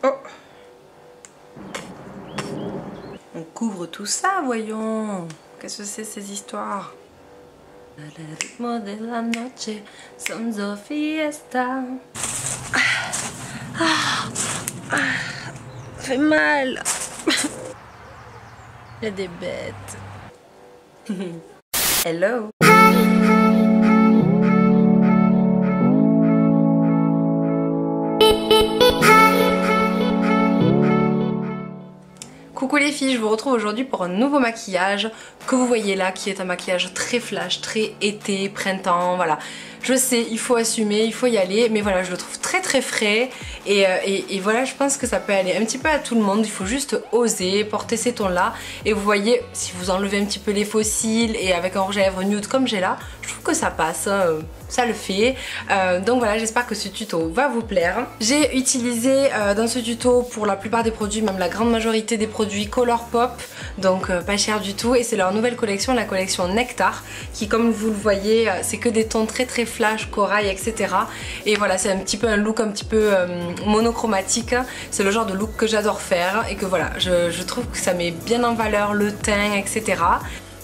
Oh! On couvre tout ça, voyons. Qu'est-ce que c'est ces histoires? El ritmo de la noche, sons de fiesta. Ça fait mal. Il y a des bêtes. Hello. Coucou les filles, je vous retrouve aujourd'hui pour un nouveau maquillage que vous voyez là, qui est un maquillage très flash, très été, printemps, voilà. Je sais, il faut assumer, il faut y aller, mais voilà, je le trouve très frais et voilà, je pense que ça peut aller un petit peu à tout le monde. Il faut juste oser porter ces tons là, et vous voyez, si vous enlevez un petit peu les faux cils et avec un rouge à lèvres nude comme j'ai là, je trouve que ça passe, ça le fait. Donc voilà, j'espère que ce tuto va vous plaire. J'ai utilisé dans ce tuto pour la plupart des produits, même la grande majorité des produits Colourpop, donc pas cher du tout, et c'est leur nouvelle collection, la collection Nectar, qui comme vous le voyez, c'est que des tons très flash, corail, etc. Et voilà, c'est un petit peu un look un petit peu monochromatique. C'est le genre de look que j'adore faire et que voilà, je trouve que ça met bien en valeur le teint, etc.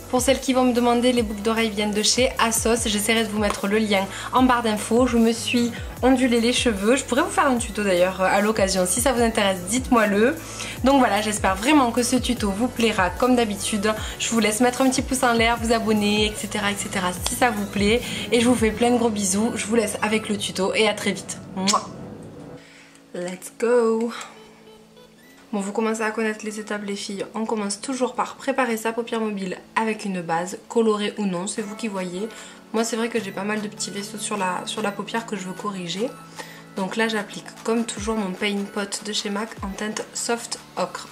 Pour celles qui vont me demander, les boucles d'oreilles viennent de chez Asos. J'essaierai de vous mettre le lien en barre d'infos. Je me suis ondulé les cheveux. Je pourrais vous faire un tuto d'ailleurs à l'occasion. Si ça vous intéresse, dites-moi-le. Donc voilà, j'espère vraiment que ce tuto vous plaira comme d'habitude. Je vous laisse mettre un petit pouce en l'air, vous abonner, etc. si ça vous plaît. Et je vous fais plein de gros bisous. Je vous laisse avec le tuto et à très vite. Mouah. Let's go! Bon, vous commencez à connaître les étapes les filles, on commence toujours par préparer sa paupière mobile avec une base, colorée ou non, c'est vous qui voyez. Moi c'est vrai que j'ai pas mal de petits vaisseaux sur la paupière que je veux corriger. Donc là j'applique comme toujours mon Paint Pot de chez MAC en teinte Soft Ocre.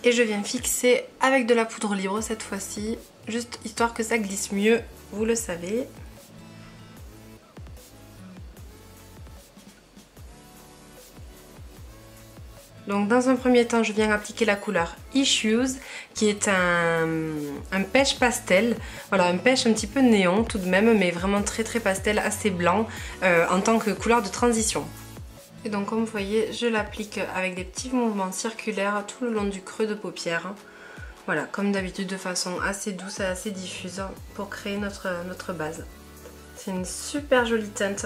Et je viens fixer avec de la poudre libre cette fois-ci, juste histoire que ça glisse mieux, vous le savez. Donc dans un premier temps, je viens appliquer la couleur Issues, qui est un pêche pastel. Voilà, un pêche un petit peu néon tout de même, mais vraiment très pastel, assez blanc, en tant que couleur de transition. Et donc comme vous voyez, je l'applique avec des petits mouvements circulaires tout le long du creux de paupière. Voilà, comme d'habitude de façon assez douce et assez diffuse pour créer notre base. C'est une super jolie teinte,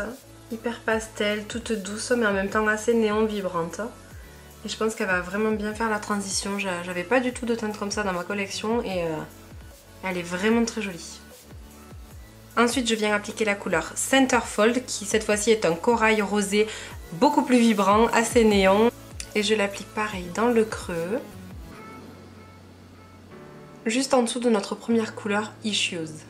hyper pastel, toute douce, mais en même temps assez néon vibrante. Et je pense qu'elle va vraiment bien faire la transition. J'avais pas du tout de teinte comme ça dans ma collection et elle est vraiment très jolie. Ensuite je viens appliquer la couleur Centerfold, qui cette fois-ci est un corail rosé beaucoup plus vibrant, assez néon. Et je l'applique pareil dans le creux, juste en dessous de notre première couleur Issues.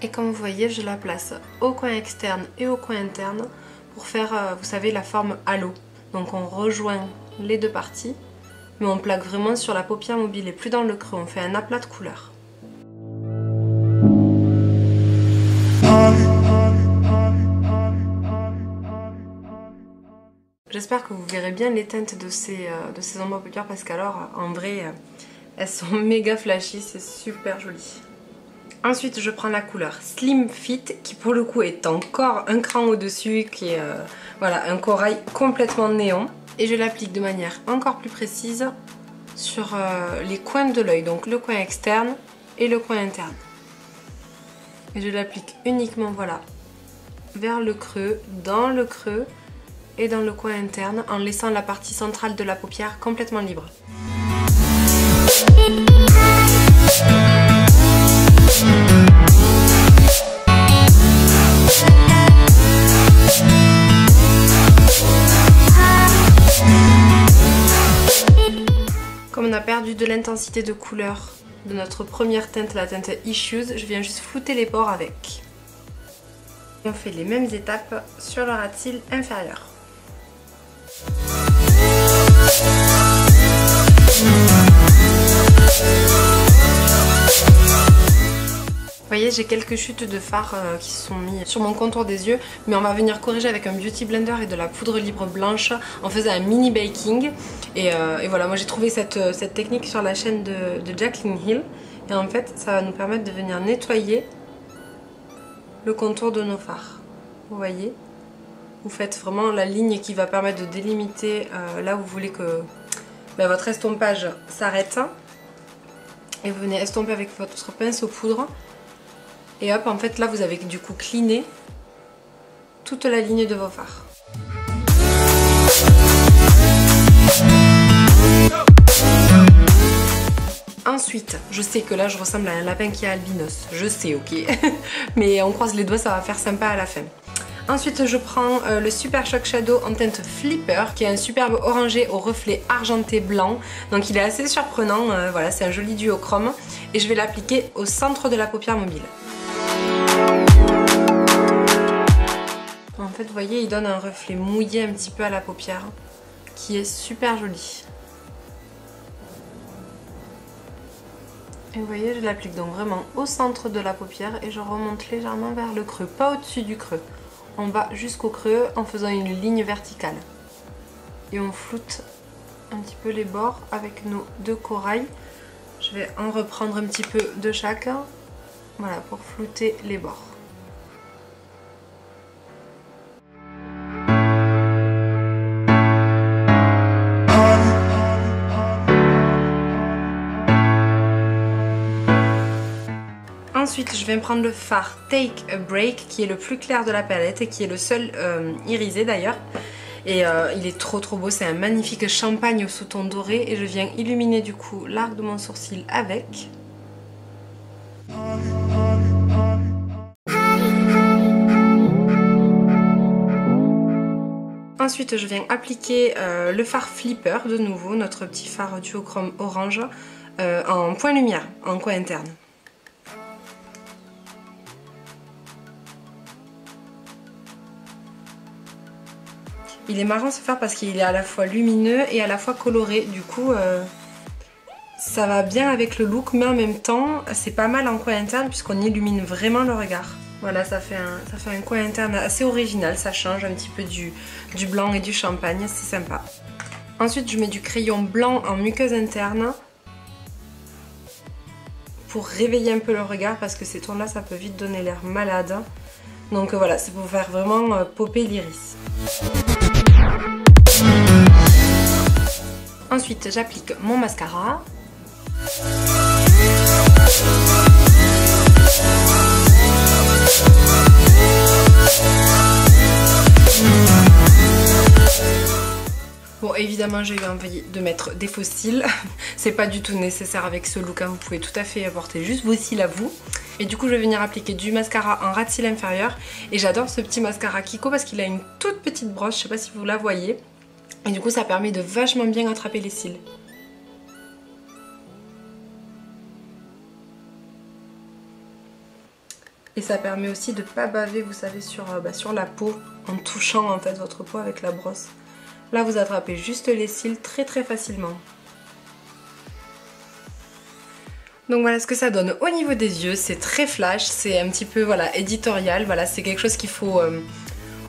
Et comme vous voyez, je la place au coin externe et au coin interne pour faire, vous savez, la forme halo. Donc on rejoint les deux parties, mais on plaque vraiment sur la paupière mobile et plus dans le creux. On fait un aplat de couleur. J'espère que vous verrez bien les teintes de ces ombres paupières parce qu'alors, en vrai, elles sont méga flashy, c'est super joli. Ensuite je prends la couleur Slim Fit, qui pour le coup est encore un cran au-dessus, qui est voilà, un corail complètement néon. Et je l'applique de manière encore plus précise sur les coins de l'œil, donc le coin externe et le coin interne. Et je l'applique uniquement voilà, vers le creux, dans le creux et dans le coin interne, en laissant la partie centrale de la paupière complètement libre. Comme on a perdu de l'intensité de couleur de notre première teinte, la teinte Issues, je viens juste flouter les pores avec. On fait les mêmes étapes sur le ras de cils inférieur. Vous voyez, j'ai quelques chutes de fard qui se sont mis sur mon contour des yeux, mais on va venir corriger avec un beauty blender et de la poudre libre blanche en faisant un mini baking. Et voilà, moi j'ai trouvé cette technique sur la chaîne de Jaclyn Hill, et en fait ça va nous permettre de venir nettoyer le contour de nos fards. Vous voyez? Vous faites vraiment la ligne qui va permettre de délimiter là où vous voulez que votre estompage s'arrête. Et vous venez estomper avec votre pinceau poudre. Et hop, en fait là vous avez du coup cleané toute la ligne de vos fards. Ensuite, je sais que là je ressemble à un lapin qui a albinos, je sais, ok. Mais on croise les doigts, ça va faire sympa à la fin. Ensuite, je prends le Super Shock Shadow en teinte Flipper, qui est un superbe orangé au reflet argenté blanc. Donc il est assez surprenant, voilà, c'est un joli duochrome. Et je vais l'appliquer au centre de la paupière mobile. En fait, vous voyez, il donne un reflet mouillé un petit peu à la paupière, qui est super joli. Et vous voyez, je l'applique donc vraiment au centre de la paupière et je remonte légèrement vers le creux, pas au-dessus du creux. On va jusqu'au creux en faisant une ligne verticale. Et on floute un petit peu les bords avec nos deux corails. Je vais en reprendre un petit peu de chacun, voilà, pour flouter les bords. Ensuite, je vais prendre le fard Take a Break qui est le plus clair de la palette et qui est le seul irisé d'ailleurs. Et il est trop beau, c'est un magnifique champagne au sous-ton doré et je viens illuminer du coup l'arc de mon sourcil avec. Ensuite, je viens appliquer le fard Flipper de nouveau, notre petit fard duochrome orange en point lumière, en coin interne. Il est marrant ce fard parce qu'il est à la fois lumineux et à la fois coloré. Du coup, ça va bien avec le look, mais en même temps, c'est pas mal en coin interne puisqu'on illumine vraiment le regard. Voilà, ça fait un coin interne assez original. Ça change un petit peu du blanc et du champagne, c'est sympa. Ensuite, je mets du crayon blanc en muqueuse interne pour réveiller un peu le regard parce que ces tons-là, ça peut vite donner l'air malade. Donc voilà, c'est pour faire vraiment popper l'iris. Ensuite, j'applique mon mascara. Bon, évidemment, j'ai eu envie de mettre des faux cils. C'est pas du tout nécessaire avec ce look, hein. Vous pouvez tout à fait porter juste vos cils à vous. Et du coup, je vais venir appliquer du mascara en ras de cils inférieur. Et j'adore ce petit mascara Kiko parce qu'il a une toute petite broche. Je sais pas si vous la voyez. Et du coup, ça permet de vachement bien attraper les cils. Et ça permet aussi de ne pas baver, vous savez, sur la peau, en touchant en fait votre peau avec la brosse. Là, vous attrapez juste les cils très facilement. Donc voilà ce que ça donne au niveau des yeux. C'est très flash, c'est un petit peu voilà, éditorial. Voilà, c'est quelque chose qu'il faut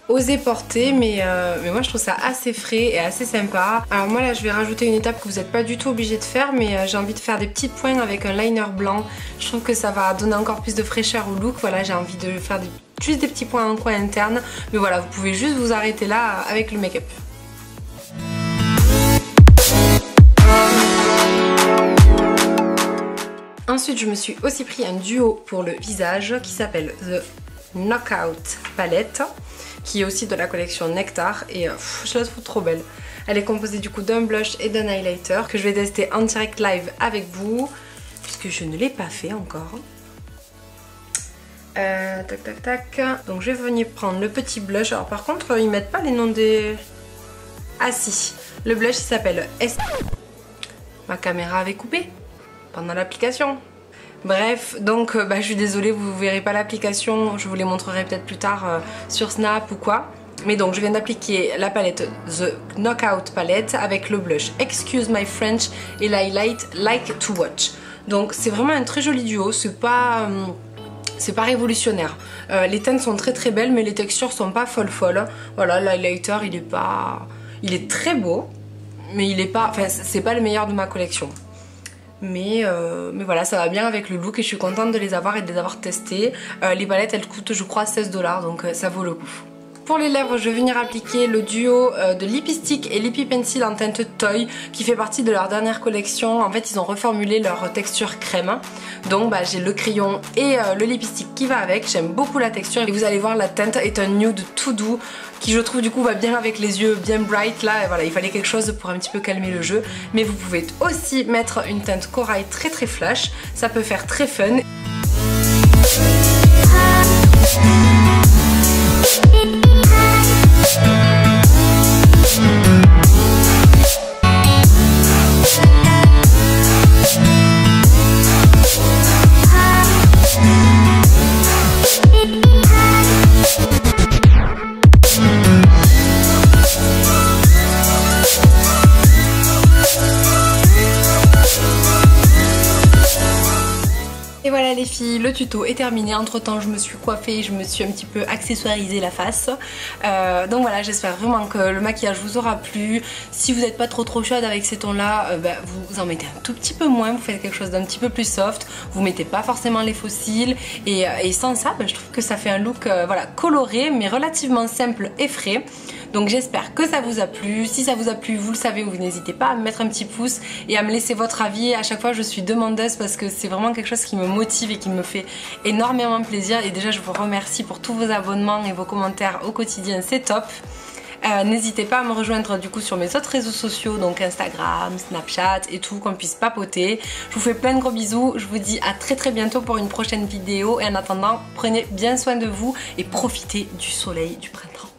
oser porter, mais moi je trouve ça assez frais et assez sympa. Alors moi là je vais rajouter une étape que vous n'êtes pas du tout obligé de faire, mais j'ai envie de faire des petits points avec un liner blanc. Je trouve que ça va donner encore plus de fraîcheur au look. Voilà, j'ai envie de faire juste des petits points en coin interne, mais voilà, vous pouvez juste vous arrêter là avec le make-up. Ensuite, je me suis aussi pris un duo pour le visage qui s'appelle The Knockout Palette, qui est aussi de la collection Nectar et je la trouve trop belle. Elle est composée du coup d'un blush et d'un highlighter que je vais tester en direct live avec vous puisque je ne l'ai pas fait encore. Tac. Donc je vais venir prendre le petit blush. Alors par contre ils mettent pas les noms des... Ah si, le blush il s'appelle S. Ma caméra avait coupé pendant l'application. Bref, donc je suis désolée, vous ne verrez pas l'application, je vous les montrerai peut-être plus tard sur Snap ou quoi. Mais donc je viens d'appliquer la palette The Knockout Palette avec le blush Excuse My French et l'highlight Like to Watch. Donc c'est vraiment un très joli duo, c'est pas révolutionnaire. Les teintes sont très belles mais les textures sont pas folles. Voilà, l'highlighter il est très beau, mais il est pas, enfin c'est pas le meilleur de ma collection. mais voilà, ça va bien avec le look et je suis contente de les avoir et de les avoir testées. Les palettes elles coûtent je crois 16 $, donc ça vaut le coup. Pour les lèvres, je vais venir appliquer le duo de Lippie Stick et Lippie Pencil en teinte Toy qui fait partie de leur dernière collection. En fait, ils ont reformulé leur texture crème. Donc j'ai le crayon et le Lippie Stick qui va avec. J'aime beaucoup la texture et vous allez voir, la teinte est un nude tout doux qui je trouve du coup va bien avec les yeux bien bright là. Et voilà, il fallait quelque chose pour un petit peu calmer le jeu. Mais vous pouvez aussi mettre une teinte corail très très flash. Ça peut faire très fun. Et voilà les filles, le tuto est terminé. Entre temps je me suis coiffée, je me suis un petit peu accessoirisé la face. Donc voilà, j'espère vraiment que le maquillage vous aura plu. Si vous n'êtes pas trop chaude avec ces tons là, vous en mettez un tout petit peu moins. Vous faites quelque chose d'un petit peu plus soft. Vous mettez pas forcément les faux cils. Et sans ça, je trouve que ça fait un look voilà, coloré mais relativement simple et frais. Donc j'espère que ça vous a plu. Si ça vous a plu, vous le savez, vous n'hésitez pas à me mettre un petit pouce et à me laisser votre avis. À chaque fois je suis demandeuse parce que c'est vraiment quelque chose qui me motive et qui me fait énormément plaisir. Et déjà je vous remercie pour tous vos abonnements et vos commentaires au quotidien, c'est top. N'hésitez pas à me rejoindre du coup sur mes autres réseaux sociaux, donc Instagram, Snapchat et tout, qu'on puisse papoter. Je vous fais plein de gros bisous, je vous dis à très bientôt pour une prochaine vidéo et en attendant, prenez bien soin de vous et profitez du soleil du printemps.